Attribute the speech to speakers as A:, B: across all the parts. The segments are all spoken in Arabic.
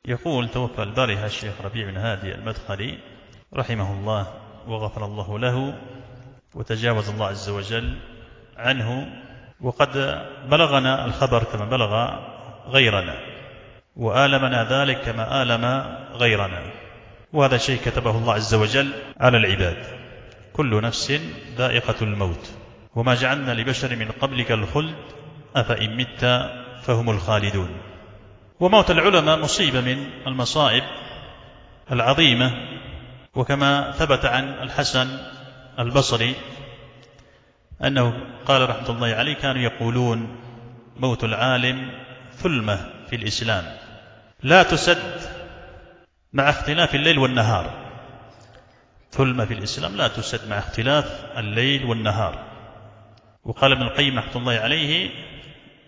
A: يقول: توفى البارحة الشيخ ربيع بن هادي المدخلي رحمه الله وغفر الله له وتجاوز الله عز وجل عنه، وقد بلغنا الخبر كما بلغ غيرنا، وآلمنا ذلك كما آلم غيرنا، وهذا شيء كتبه الله عز وجل على العباد. كل نفس ذائقة الموت، وما جعلنا لبشر من قبلك الخلد أفإن مت فهم الخالدون. وموت العلماء مصيبة من المصائب العظيمة، وكما ثبت عن الحسن البصري أنه قال رحمة الله عليه: كانوا يقولون موت العالم ثلمة في الإسلام لا تسد مع اختلاف الليل والنهار. ثلمة في الإسلام لا تسد مع اختلاف الليل والنهار. وقال ابن القيم رحمة الله عليه: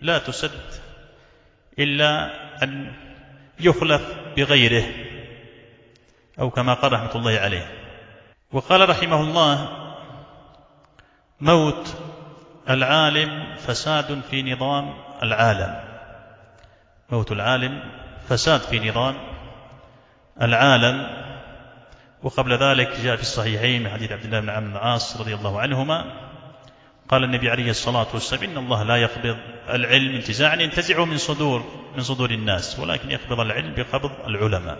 A: لا تسد إلا أن يخلف بغيره، أو كما قال رحمة الله عليه. وقال رحمه الله: موت العالم فساد في نظام العالم. موت العالم فساد في نظام العالم. وقبل ذلك جاء في الصحيحين من حديث عبد الله بن عمرو بن العاص رضي الله عنهما قال النبي عليه الصلاة والسلام: إن الله لا يقبض العلم انتزاعا ينتزعه من صدور الناس، ولكن يقبض العلم بقبض العلماء،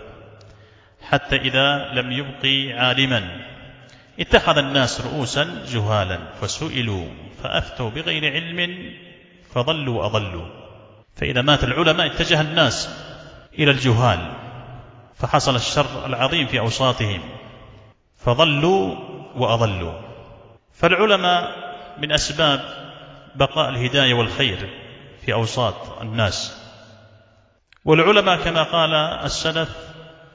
A: حتى إذا لم يبقي عالما اتخذ الناس رؤوسا جهالا فسئلوا فأفتوا بغير علم فضلوا وأضلوا. فإذا مات العلماء اتجه الناس إلى الجهال، فحصل الشر العظيم في أوساطهم فضلوا وأضلوا. فالعلماء من أسباب بقاء الهداية والخير في أوساط الناس، والعلماء كما قال السلف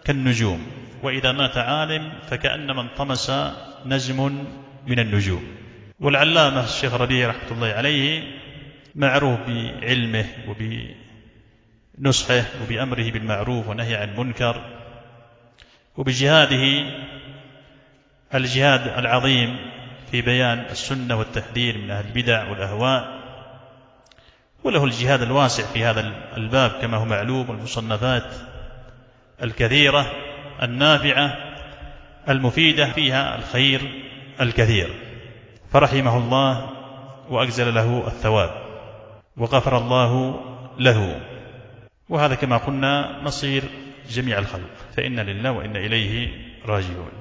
A: كالنجوم، وإذا مات عالم فكأنما انطمس نجم من النجوم. والعلامة الشيخ ربيع رحمة الله عليه معروف بعلمه وبنصحه وبأمره بالمعروف ونهي عن المنكر، وبجهاده الجهاد العظيم في بيان السنة والتحذير من أهل البدع والأهواء. وله الجهاد الواسع في هذا الباب كما هو معلوم، والمصنفات الكثيرة النافعة المفيدة فيها الخير الكثير، فرحمه الله وأجزل له الثواب وغفر الله له. وهذا كما قلنا مصير جميع الخلق، فإنا لله وإنا إليه راجعون.